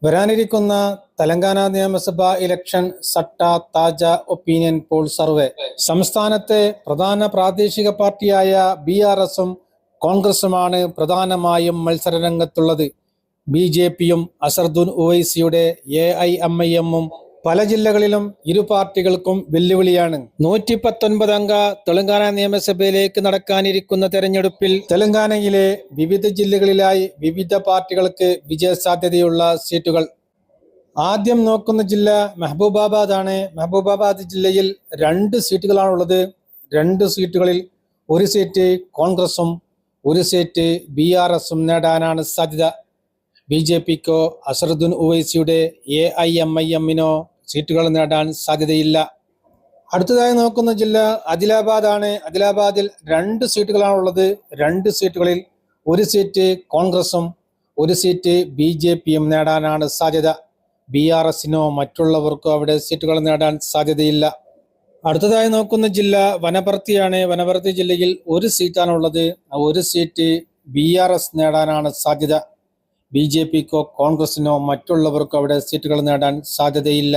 വരാനിരിക്കുന്ന തെലങ്കാന നിയമസഭാ ഇലക്ഷൻ സട്ട താജ opinion poll survey. സംസ്ഥാനത്തെ പ്രധാന പ്രാദേശിക പാർട്ടിയായ BRSഉം കോൺഗ്രസുമാണ് പ്രധാനമായും മത്സരരംഗത്തുള്ളത്. BJPയും അസറുദ്ദീൻ ഉവൈസിയുടെ AIMIMഉം പല ജില്ലകളിലും ഇരു പാർട്ടികൾക്കും വെല്ലുവിളിയാണ്. 119 അംഗ തെലങ്കാന നിയമസഭയിലേക്ക് നടക്കാനിരിക്കുന്ന തെരഞ്ഞെടുപ്പിൽ തെലങ്കാനയിലെ വിവിധ ജില്ലകളിലായി വിവിധ പാർട്ടികൾക്ക് വിജയസാധ്യതയുള്ള സീറ്റുകൾ. ആദ്യം നോക്കുന്ന ജില്ല മെഹബൂബാബാദ് ആണ്. മെഹബൂബാബാദ് ജില്ലയിൽ 2 സീറ്റുകളാണുള്ളത്. 2 സീറ്റുകളിൽ ഒരു സീറ്റ് കോൺഗ്രസും ഒരു സീറ്റ് BRSഉം നേടാനാണ് സാധ്യത. BJPക്കോ അസറുദ്ദീൻ ഉവൈസിയുടെ AIMIMനോ സീറ്റുകൾ നേടാൻ സാധ്യതയില്ല. അടുത്തതായി നോക്കുന്ന ജില്ല ആദിലാബാദ് ആണ്. ആദിലാബാദിൽ 2 സീറ്റുകളാണുള്ളത്. 2 സീറ്റുകളിൽ ഒരു സീറ്റ് കോൺഗ്രസും ഒരു സീറ്റ് BJPയും നേടാനാണ് സാധ്യത. BRSനോ മറ്റുള്ളവർക്കോ അവിടെ സീറ്റുകൾ നേടാൻ സാധ്യതയില്ല. അടുത്തതായി നോക്കുന്ന ജില്ല വനപർത്തിയാണ്. വനപർത്തി ജില്ലയിൽ ഒരു സീറ്റാണുള്ളത്. ഒരു സീറ്റ് BRS നേടാനാണ് സാധ്യത. BJPക്കോ കോൺഗ്രസിനോ മറ്റുള്ളവർക്കോ അവിടെ സീറ്റുകൾ നേടാൻ സാധ്യതയില്ല.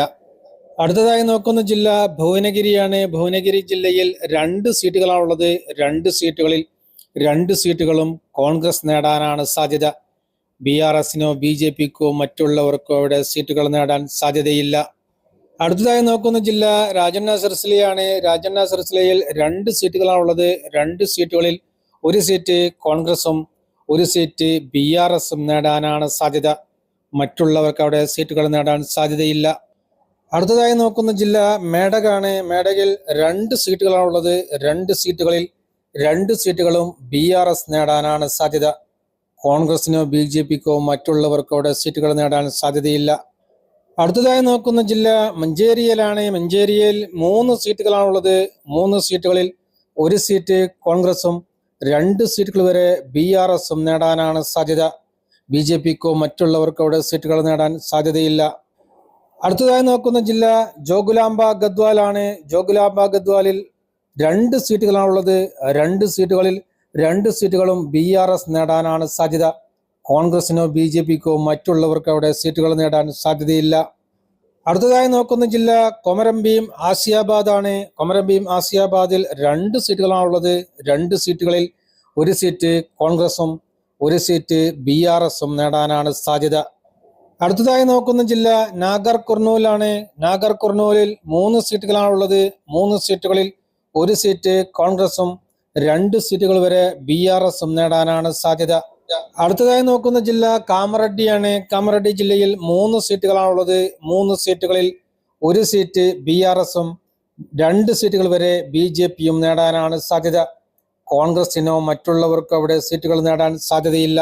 അടുത്തതായി നോക്കുന്ന ജില്ല ഭുവനഗിരിയാണ്. ഭുവനഗിരി ജില്ലയിൽ 2 സീറ്റുകളാണുള്ളത്. 2 സീറ്റുകളിൽ 2 സീറ്റുകളും കോൺഗ്രസ് നേടാനാണ് സാധ്യത. BRSനോ BJPക്കോ മറ്റുള്ളവർക്കോ അവിടെ സീറ്റുകൾ നേടാൻ സാധ്യതയില്ല. അടുത്തതായി നോക്കുന്ന ജില്ല രാജന്ന സിർസിലയാണ്. രാജന്ന സിർസിലയിൽ 2 സീറ്റുകളാണുള്ളത്. 2 സീറ്റുകളിൽ ഒരു സീറ്റ് കോൺഗ്രസും ഒരു സീറ്റ് BRSഉം നേടാനാണ് സാധ്യത. മറ്റുള്ളവർക്ക് അവിടെ സീറ്റുകൾ നേടാൻ സാധ്യതയില്ല. അടുത്തതായി നോക്കുന്ന ജില്ല മേഡകാണ്. മേഡകയിൽ 2 സീറ്റുകളാണുള്ളത്. 2 സീറ്റുകളിൽ 2 സീറ്റുകളും BRS നേടാനാണ് സാധ്യത. കോൺഗ്രസിനോ BJPക്കോ മറ്റുള്ളവർക്കോ അവിടെ സീറ്റുകൾ നേടാൻ സാധ്യതയില്ല. അടുത്തതായി നോക്കുന്ന ജില്ല മഞ്ചേരിയിലാണ്. മഞ്ചേരിയിൽ 3 സീറ്റുകളാണുള്ളത്. 3 സീറ്റുകളിൽ ഒരു സീറ്റ് കോൺഗ്രസും 2 സീറ്റുകൾ വരെ BRSഉം നേടാനാണ് സാധ്യത. BJPക്കോ മറ്റുള്ളവർക്കോ അവിടെ സീറ്റുകൾ നേടാൻ സാധ്യതയില്ല. അടുത്തതായി നോക്കുന്ന ജില്ല ജോഗുലാംബ ഗദ്വാൽ ആണ്. ജോഗുലാംബ ഗദ്വാലിൽ 2 സീറ്റുകളാണുള്ളത്. 2 സീറ്റുകളിൽ 2 സീറ്റുകളും BRS നേടാനാണ് സാധ്യത. കോൺഗ്രസിനോ BJPക്കോ മറ്റുള്ളവർക്ക് അവിടെ സീറ്റുകൾ നേടാൻ സാധ്യതയില്ല. അടുത്തതായി നോക്കുന്ന ജില്ല കൊമരംഭീം ആസിയാബാദ് ആണ്. കൊമരംഭീം ആസിയാബാദിൽ 2 സീറ്റുകളാണുള്ളത്. 2 സീറ്റുകളിൽ ഒരു സീറ്റ് കോൺഗ്രസും ഒരു സീറ്റ് BRSഉം നേടാനാണ് സാധ്യത. അടുത്തതായി നോക്കുന്ന ജില്ല നാഗർ കുർനൂൽ ആണ്. നാഗർ കുർനൂലിൽ 3 സീറ്റുകളാണുള്ളത്. 3 സീറ്റുകളിൽ ഒരു സീറ്റ് കോൺഗ്രസും 2 സീറ്റുകൾ വരെ BRSഉം നേടാനാണ് സാധ്യത. അടുത്തതായി നോക്കുന്ന ജില്ല കാമറഡ്ഡിയാണ്. കാമറഡ്ഡി ജില്ലയിൽ 3 സീറ്റുകളാണുള്ളത്. 3 സീറ്റുകളിൽ ഒരു സീറ്റ് BRSഉം 2 സീറ്റുകൾ വരെ BJPയും നേടാനാണ് സാധ്യത. കോൺഗ്രസിനോ മറ്റുള്ളവർക്കോ അവിടെ സീറ്റുകൾ നേടാൻ സാധ്യതയില്ല.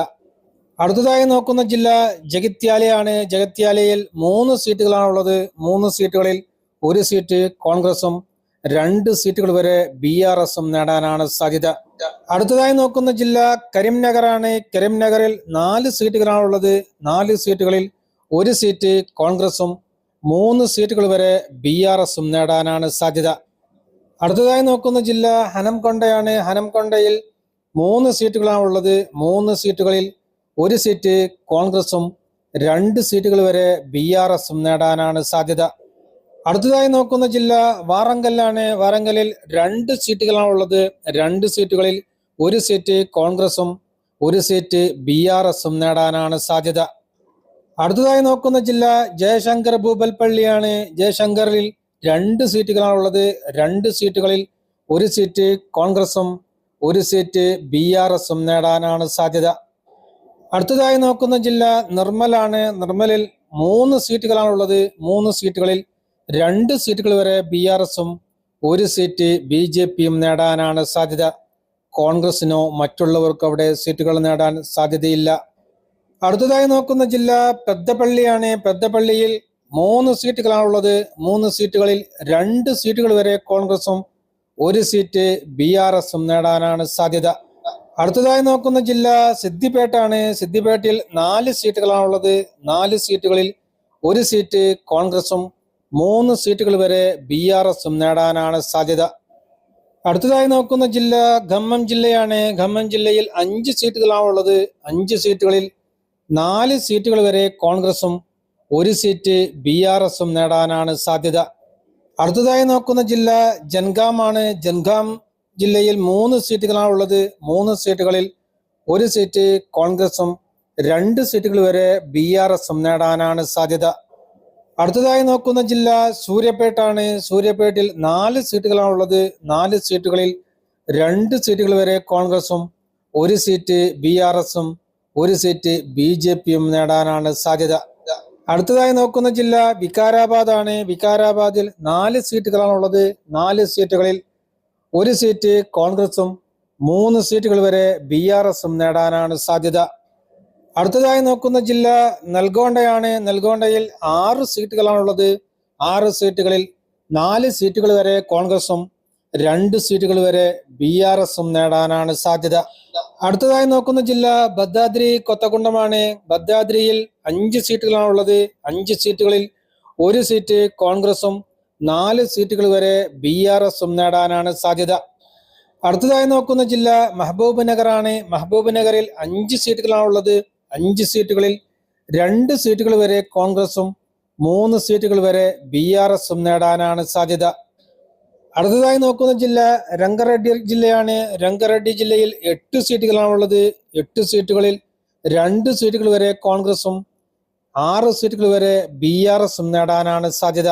അടുത്തതായി നോക്കുന്ന ജില്ല ജഗത്യാലയാണ്. ജഗത്യാലയിൽ 3 സീറ്റുകളാണുള്ളത്. 3 സീറ്റുകളിൽ ഒരു സീറ്റ് കോൺഗ്രസും 2 സീറ്റുകൾ വരെ BRSഉം നേടാനാണ് സാധ്യത. അടുത്തതായി നോക്കുന്ന ജില്ല കരിംനഗർ ആണ്. കരിംനഗറിൽ 4 സീറ്റുകളാണുള്ളത്. 4 സീറ്റുകളിൽ ഒരു സീറ്റ് കോൺഗ്രസും 3 സീറ്റുകൾ വരെ BRSഉം നേടാനാണ് സാധ്യത. അടുത്തതായി നോക്കുന്ന ജില്ല ഹനംകൊണ്ടയാണ്. ഹനംകൊണ്ടയിൽ 3 സീറ്റുകളാണുള്ളത്. 3 സീറ്റുകളിൽ ഒരു സീറ്റ് കോൺഗ്രസും 2 സീറ്റുകൾ വരെ BRSഉം നേടാനാണ് സാധ്യത. അടുത്തതായി നോക്കുന്ന ജില്ല വാറങ്കലാണ്. വാറങ്കലിൽ 2 സീറ്റുകളാണുള്ളത്. 2 സീറ്റുകളിൽ ഒരു സീറ്റ് കോൺഗ്രസും ഒരു സീറ്റ് BRSഉം നേടാനാണ് സാധ്യത. അടുത്തതായി നോക്കുന്ന ജില്ല ജയശങ്കർ ഭൂപൽപ്പള്ളിയാണ്. ജയശങ്കറിൽ 2 സീറ്റുകളാണുള്ളത്. 2 സീറ്റുകളിൽ ഒരു സീറ്റ് കോൺഗ്രസും ഒരു സീറ്റ് BRSഉം നേടാനാണ് സാധ്യത. അടുത്തതായി നോക്കുന്ന ജില്ല നിർമ്മലാണ്. നിർമ്മലിൽ 3 സീറ്റുകളാണുള്ളത്. 3 സീറ്റുകളിൽ 2 സീറ്റുകൾ വരെ BRSഉം ഒരു സീറ്റ് BJPയും നേടാനാണ് സാധ്യത. കോൺഗ്രസിനോ മറ്റുള്ളവർക്കോ അവിടെ സീറ്റുകൾ നേടാൻ സാധ്യതയില്ല. അടുത്തതായി നോക്കുന്ന ജില്ല പെద్దപ്പള്ളിയാണ്. പെద్దപ്പള്ളിയിൽ 3 സീറ്റുകളാണുള്ളത്. 3 സീറ്റുകളിൽ 2 സീറ്റുകൾ വരെ കോൺഗ്രസും ഒരു സീറ്റ് BRSഉം നേടാനാണ് സാധ്യത. അടുത്തതായി നോക്കുന്ന ജില്ല സിദ്ദിപേട്ടാണ്. സിദ്ദിപേട്ടയിൽ 4 സീറ്റുകളാണുള്ളത്. 4 സീറ്റുകളിൽ ഒരു സീറ്റ് കോൺഗ്രസും 3 സീറ്റുകൾ വരെ BRSഉം നേടാനാണ് സാധ്യത. അടുത്തതായി നോക്കുന്ന ജില്ല ഖമ്മം ജില്ലയാണ്. ഖമ്മം ജില്ലയിൽ 5 സീറ്റുകളാണുള്ളത്. 5 സീറ്റുകളിൽ 4 സീറ്റുകൾ വരെ കോൺഗ്രസും ഒരു സീറ്റ് BRSും നേടാനാണ് സാധ്യത. അടുത്തതായി നോക്കുന്ന ജില്ല ജൻഗാമാണ്. ജൻഗാം ജില്ലയിൽ 3 സീറ്റുകളാണ് ഉള്ളത്. 3 സീറ്റുകളിൽ ഒരു സീറ്റ് കോൺഗ്രസും 2 സീറ്റുകൾ വരെ BRSും നേടാനാണ് സാധ്യത. അടുത്തതായി നോക്കുന്ന ജില്ല സൂര്യപേട്ടാണ്. സൂര്യപേട്ടിൽ 4 സീറ്റുകളാണ് ഉള്ളത്. 4 സീറ്റുകളിൽ 2 സീറ്റുകൾ വരെ കോൺഗ്രസും ഒരു സീറ്റ് BRSും ഒരു സീറ്റ് BJPയും നേടാനാണ് സാധ്യത. അടുത്തതായി നോക്കുന്ന ജില്ല വികാരാബാദ് ആണ്. വികാരാബാദിൽ 4 സീറ്റുകളാണ് ഉള്ളത്. 4 സീറ്റുകളിൽ ഒരു സീറ്റ് കോൺഗ്രസും 3 സീറ്റുകൾ വരെ BRSും നേടാനാണ് സാധ്യത. അടുത്തതായി നോക്കുന്ന ജില്ല നൽഗോണ്ടയാണ്. നൽഗോണ്ടയിൽ 6 സീറ്റുകളാണുള്ളത്. 6 സീറ്റുകളിൽ 4 സീറ്റുകൾ വരെ കോൺഗ്രസും 2 സീറ്റുകൾ വരെ BRSും നേടാനാണ് സാധ്യത. അടുത്തതായി നോക്കുന്ന ജില്ല ഭദ്രാദ്രി കൊത്തകുണ്ടമാണ്. ഭദ്രാദ്രിയിൽ 5 സീറ്റുകളാണുള്ളത്. 5 സീറ്റുകളിൽ ഒരു സീറ്റ് കോൺഗ്രസും 4 സീറ്റുകൾ വരെ BRSും നേടാനാണ് സാധ്യത. അടുത്തതായി നോക്കുന്ന ജില്ല മെഹബൂബ് നഗർ ആണ്. മെഹബൂബ് നഗറിൽ 5 സീറ്റുകളാണുള്ളത്. 5 സീറ്റുകളിൽ 2 സീറ്റുകൾ വരെ കോൺഗ്രസും 3 സീറ്റുകൾ വരെ BRSും നേടാനാണ് സാധ്യത. അടുത്തതായി നോക്കുന്ന ജില്ല രംഗറെഡ്ഡി ജില്ലയാണ്. രംഗറെഡ്ഡി ജില്ലയിൽ 8 സീറ്റുകളാണുള്ളത്. 8 സീറ്റുകളിൽ 2 സീറ്റുകൾ വരെ കോൺഗ്രസും 6 സീറ്റുകൾ വരെ BRSും നേടാനാണ് സാധ്യത.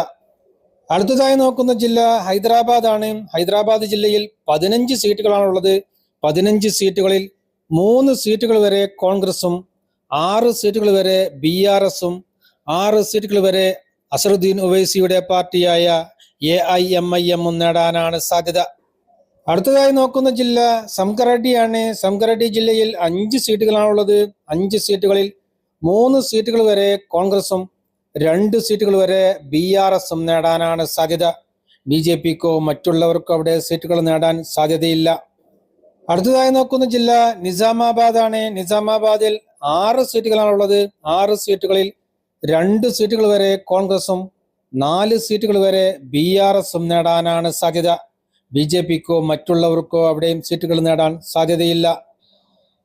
അടുത്തതായി നോക്കുന്ന ജില്ല ഹൈദരാബാദ് ആണ്. ഹൈദരാബാദ് ജില്ലയിൽ 15 സീറ്റുകളാണുള്ളത്. 15 സീറ്റുകളിൽ 3 സീറ്റുകൾ വരെ കോൺഗ്രസും 6 സീറ്റുകൾ വരെ BRSും 6 സീറ്റുകൾ വരെ അസറുദ്ദീൻ ഉവൈസിയുടെ പാർട്ടിയായ AIMIMഉം നേടാനാണ് സാധ്യത. അടുത്തതായി നോക്കുന്ന ജില്ല സംഗറെഡ്ഡിയാണ്. സംഗറെഡ്ഡി ജില്ലയിൽ 5 സീറ്റുകളാണുള്ളത്. 5 സീറ്റുകളിൽ 3 സീറ്റുകൾ വരെ കോൺഗ്രസും 2 സീറ്റുകൾ വരെ BRSും നേടാനാണ് സാധ്യത. BJPക്കോ മറ്റുള്ളവർക്കോ അവിടെ സീറ്റുകൾ നേടാൻ സാധ്യതയില്ല. അടുത്തതായി നോക്കുന്ന ജില്ല നിസാമാബാദ് ആണ്. നിസാമാബാദിൽ 6 സീറ്റുകളാണുള്ളത്. 6 സീറ്റുകളിൽ 2 സീറ്റുകൾ വരെ കോൺഗ്രസും 4 സീറ്റുകൾ വരെ BRSും നേടാനാണ് സാധ്യത. BJPക്കോ മറ്റുള്ളവർക്കോ അവിടെയും സീറ്റുകൾ നേടാൻ സാധ്യതയില്ല.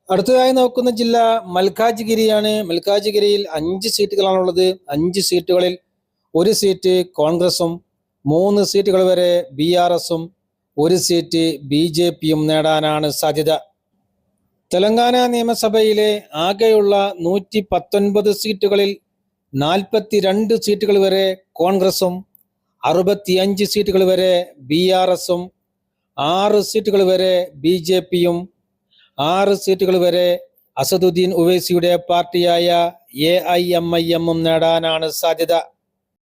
അടുത്തതായി നോക്കുന്ന ജില്ല മൽക്കാജ്ഗിരിയാണ്. മൽക്കാജ്ഗിരിയിൽ 5 സീറ്റുകളാണുള്ളത്. 5 സീറ്റുകളിൽ ഒരു സീറ്റ് കോൺഗ്രസും 3 സീറ്റുകൾ വരെ BRSും ഒരു സീറ്റ് BJPയും നേടാനാണ് സാധ്യത. തെലങ്കാന നിയമസഭയിലെ ആകെയുള്ള 119 സീറ്റുകളിൽ 42 സീറ്റുകൾ വരെ കോൺഗ്രസും 65 സീറ്റുകൾ വരെ BRSും 6 സീറ്റുകൾ വരെ BJPയും 6 സീറ്റുകൾ വരെ അസദുദ്ദീൻ ഉവൈസിയുടെ പാർട്ടിയായ AIMIMഉം നേടാനാണ് സാധ്യത.